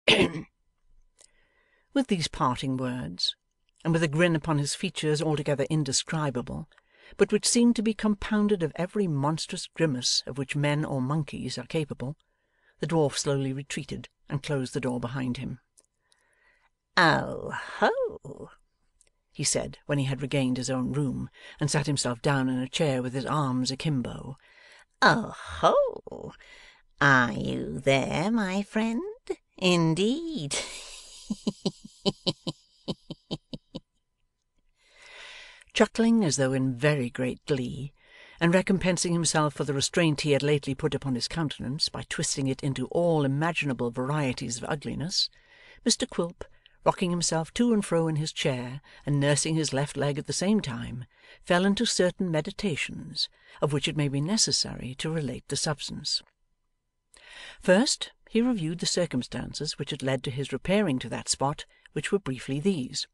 With these parting words, and with a grin upon his features altogether indescribable, but which seemed to be compounded of every monstrous grimace of which men or monkeys are capable, the dwarf slowly retreated and closed the door behind him. 'Oh ho!' he said, when he had regained his own room, and sat himself down in a chair with his arms akimbo. 'Oh ho! Are you there, my friend? Indeed! Chuckling as though in very great glee, and recompensing himself for the restraint he had lately put upon his countenance by twisting it into all imaginable varieties of ugliness, Mr Quilp, rocking himself to and fro in his chair, and nursing his left leg at the same time, fell into certain meditations, of which it may be necessary to relate the substance. First, he reviewed the circumstances which had led to his repairing to that spot, which were briefly these.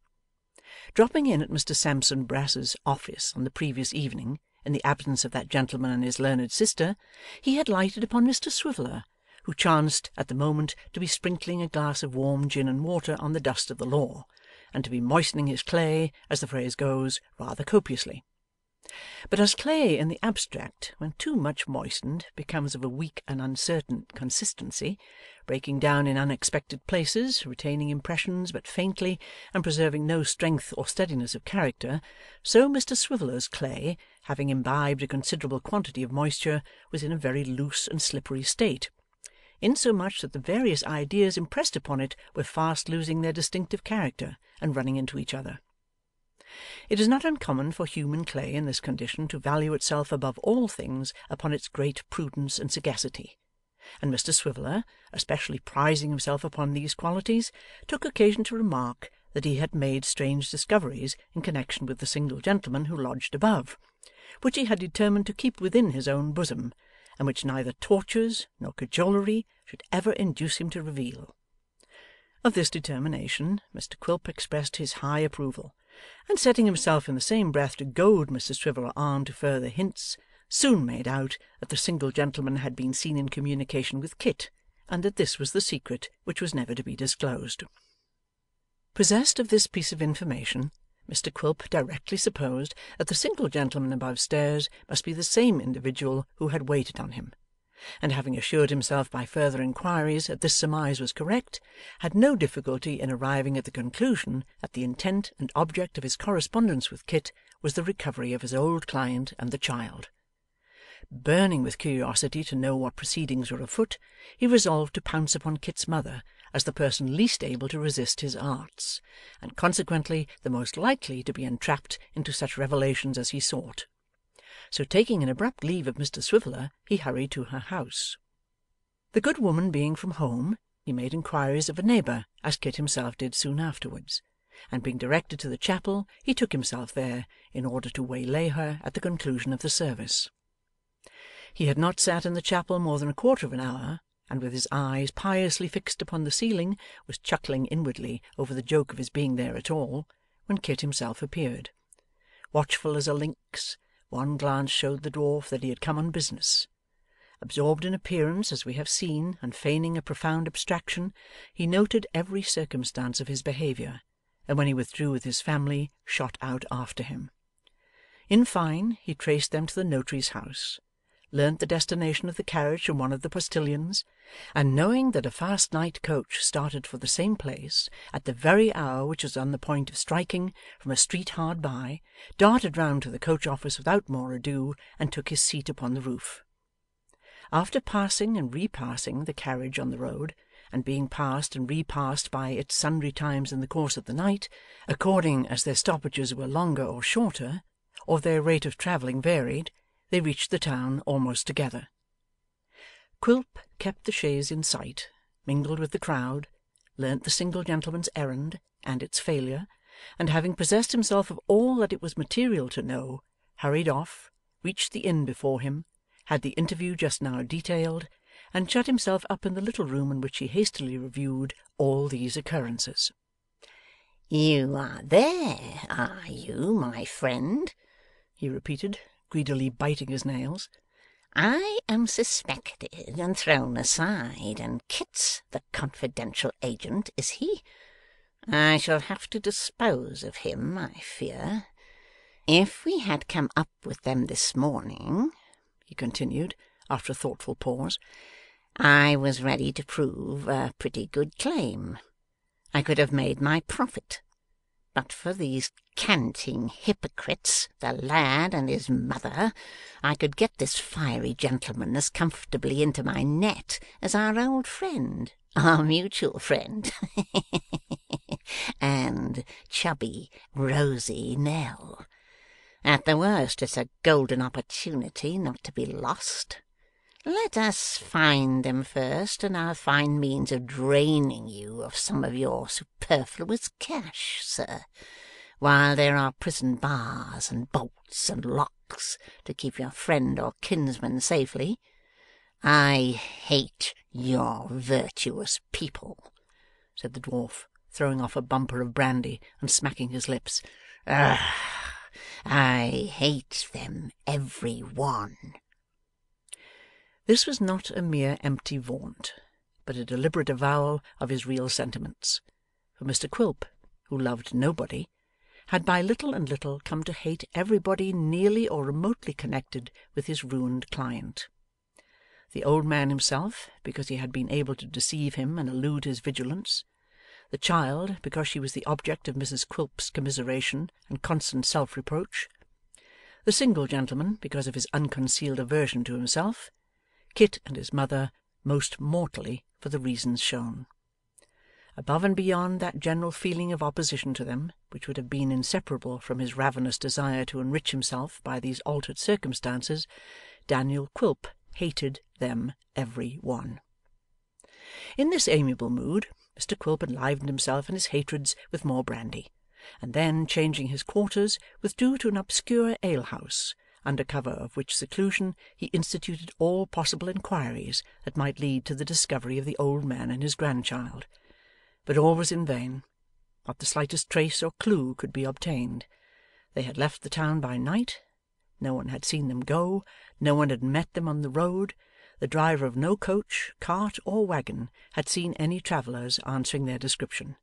Dropping in at Mr Sampson Brass's office on the previous evening, in the absence of that gentleman and his learned sister, he had lighted upon Mr Swiveller, who chanced at the moment to be sprinkling a glass of warm gin and water on the dust of the law, and to be moistening his clay, as the phrase goes, rather copiously. But as clay in the abstract, when too much moistened, becomes of a weak and uncertain consistency, breaking down in unexpected places, retaining impressions but faintly, and preserving no strength or steadiness of character, so Mr Swiveller's clay, having imbibed a considerable quantity of moisture, was in a very loose and slippery state, insomuch that the various ideas impressed upon it were fast losing their distinctive character, and running into each other. It is not uncommon for human clay in this condition to value itself above all things upon its great prudence and sagacity, and Mr Swiveller, especially prizing himself upon these qualities, took occasion to remark that he had made strange discoveries in connection with the single gentleman who lodged above, which he had determined to keep within his own bosom, and which neither tortures nor cajolery should ever induce him to reveal. Of this determination Mr Quilp expressed his high approval, and setting himself in the same breath to goad Mr Swiveller on to further hints, soon made out that the single gentleman had been seen in communication with Kit, and that this was the secret which was never to be disclosed. Possessed of this piece of information, Mr Quilp directly supposed that the single gentleman above stairs must be the same individual who had waited on him, and having assured himself by further inquiries that this surmise was correct, had no difficulty in arriving at the conclusion that the intent and object of his correspondence with Kit was the recovery of his old client and the child. Burning with curiosity to know what proceedings were afoot, he resolved to pounce upon Kit's mother as the person least able to resist his arts, and consequently the most likely to be entrapped into such revelations as he sought. So taking an abrupt leave of Mr Swiveller, he hurried to her house. The good woman being from home, he made inquiries of a neighbour, as Kit himself did soon afterwards, and being directed to the chapel, he took himself there, in order to waylay her at the conclusion of the service. He had not sat in the chapel more than a quarter of an hour, and with his eyes piously fixed upon the ceiling, was chuckling inwardly over the joke of his being there at all, when Kit himself appeared. Watchful as a lynx, one glance showed the dwarf that he had come on business. Absorbed in appearance, as we have seen, and feigning a profound abstraction, he noted every circumstance of his behaviour, and when he withdrew with his family, shot out after him. In fine, he traced them to the notary's house, learnt the destination of the carriage from one of the postilions, and knowing that a fast night coach started for the same place at the very hour which was on the point of striking from a street hard by, darted round to the coach office without more ado, and took his seat upon the roof. After passing and repassing the carriage on the road, and being passed and repassed by it sundry times in the course of the night, according as their stoppages were longer or shorter, or their rate of travelling varied, they reached the town almost together. Quilp kept the chaise in sight, mingled with the crowd, learnt the single gentleman's errand and its failure, and having possessed himself of all that it was material to know, hurried off, reached the inn before him, had the interview just now detailed, and shut himself up in the little room in which he hastily reviewed all these occurrences. 'You are there, are you, my friend?' he repeated, greedily biting his nails. I am suspected and thrown aside, and Kit's the confidential agent, is he? I shall have to dispose of him, I fear. If we had come up with them this morning,' he continued, after a thoughtful pause, 'I was ready to prove a pretty good claim. I could have made my profit. But for these canting hypocrites, the lad and his mother, I could get this fiery gentleman as comfortably into my net as our old friend, our mutual friend, and chubby, rosy Nell. At the worst, it's a golden opportunity not to be lost. Let us find them first, and I'll find means of draining you of some of your superfluous cash, sir, while there are prison bars and bolts and locks to keep your friend or kinsman safely. I hate your virtuous people,' said the dwarf, throwing off a bumper of brandy and smacking his lips. Ugh! I hate them every one. This was not a mere empty vaunt, but a deliberate avowal of his real sentiments. For Mr Quilp, who loved nobody, had by little and little come to hate everybody nearly or remotely connected with his ruined client. The old man himself, because he had been able to deceive him and elude his vigilance; the child, because she was the object of Mrs Quilp's commiseration and constant self-reproach; the single gentleman, because of his unconcealed aversion to himself; Kit and his mother, most mortally for the reasons shown. Above and beyond that general feeling of opposition to them, which would have been inseparable from his ravenous desire to enrich himself by these altered circumstances, Daniel Quilp hated them every one. In this amiable mood, Mr Quilp enlivened himself and his hatreds with more brandy, and then, changing his quarters, withdrew to an obscure alehouse, under cover of which seclusion he instituted all possible inquiries that might lead to the discovery of the old man and his grandchild. But all was in vain. Not the slightest trace or clue could be obtained. They had left the town by night. No one had seen them go. No one had met them on the road. The driver of no coach, cart, or waggon had seen any travellers answering their description.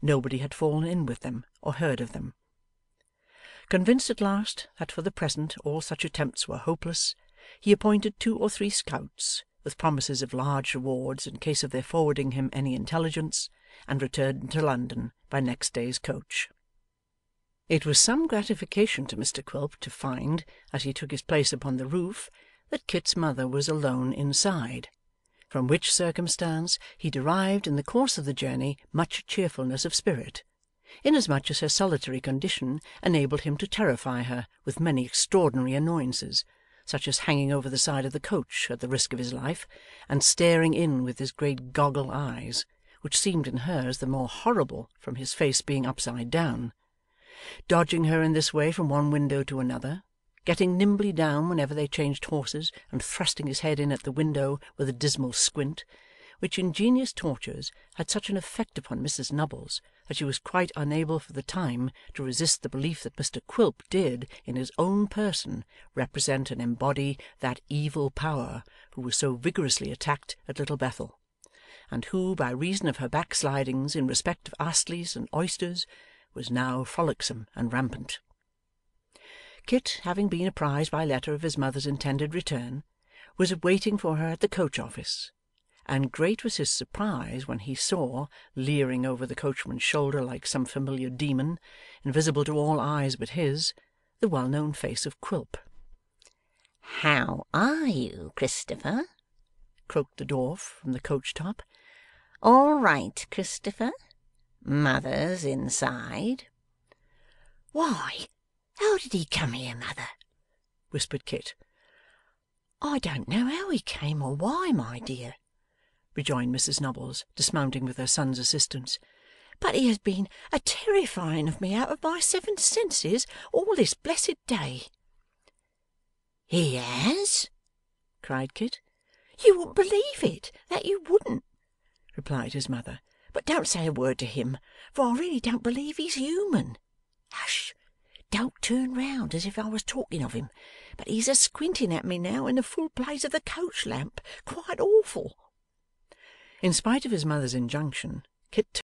Nobody had fallen in with them, or heard of them. Convinced at last that for the present all such attempts were hopeless, he appointed 2 or 3 scouts, with promises of large rewards in case of their forwarding him any intelligence, and returned to London by next day's coach. It was some gratification to Mr Quilp to find, as he took his place upon the roof, that Kit's mother was alone inside, from which circumstance he derived in the course of the journey much cheerfulness of spirit, inasmuch as her solitary condition enabled him to terrify her with many extraordinary annoyances, such as hanging over the side of the coach at the risk of his life, and staring in with his great goggle eyes, which seemed in hers the more horrible from his face being upside down; dodging her in this way from one window to another; getting nimbly down whenever they changed horses, and thrusting his head in at the window with a dismal squint; which ingenious tortures had such an effect upon Mrs Nubbles that she was quite unable for the time to resist the belief that Mr Quilp did, in his own person, represent and embody that evil power who was so vigorously attacked at Little Bethel, and who, by reason of her backslidings in respect of Astleys and oysters, was now frolicsome and rampant. Kit, having been apprised by letter of his mother's intended return, was waiting for her at the coach-office, and great was his surprise when he saw, leering over the coachman's shoulder like some familiar demon, invisible to all eyes but his, the well-known face of Quilp. "How are you, Christopher?" croaked the dwarf from the coach-top. "All right, Christopher? Mother's inside?" "Why, how did he come here, mother?" whispered Kit. "I don't know how he came, or why, my dear," rejoined Mrs Nubbles, dismounting with her son's assistance, "but he has been a terrifying of me out of my 7 senses all this blessed day." "He has?" cried Kit. "You wouldn't believe it, that you wouldn't," replied his mother. "But don't say a word to him, for I really don't believe he's human. Hush! don't turn round as if I was talking of him, but he's a squinting at me now in the full blaze of the coach lamp. Quite awful!' In spite of his mother's injunction, Kit